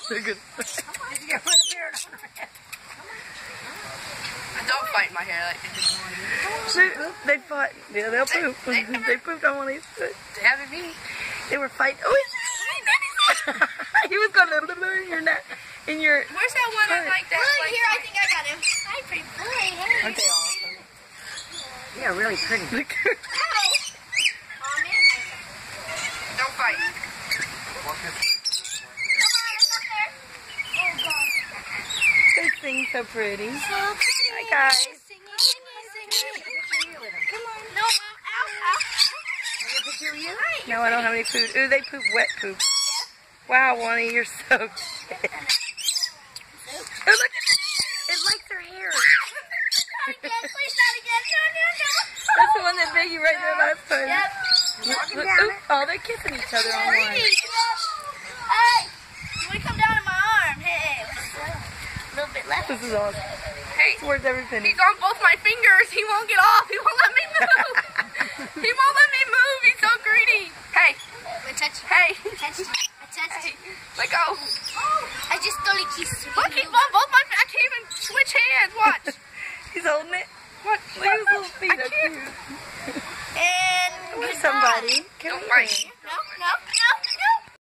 Look at Did you get one of hair on her head? Don't fight my hair like they fought. Yeah, they'll poop. They pooped on one of these foot. they haven't me. They were fighting. Oh, he was going in your neck. In your. Where's that one that's like that? Look like, here, I think I got him. Hi, pretty boy. Hey. Aren't they awesome? Yeah, really pretty. Look. Ow. Oh, man. Don't fight. They sing so pretty. So Hi, pretty. guys. Singing. Come on. No, Mom. Ow, ow. Take a picture of you? No, I don't have any food. Ooh, they poop wet poop. Wow, Wani, you're so cute. Oh, look. It likes her hair. Again, please not again. No. That's the one that bit you right there last time. Yep. Look, look, oh, they're kissing each other online. Hey, you want to come down to my arm? Hey, a little bit left. This is awesome. Hey, It's worth every penny. he's on both my fingers. He won't get off. He won't let me move. He won't let me move. He's so greedy. Hey, I touched you. hey, I touched you. I touched hey. you. Let go. I just stole a kiss. Look, he's on both my. I can't even switch hands. Watch. He's holding it. What? Look at his little feet. I Up can't. cute. And Where's somebody? Come Don't here. fight.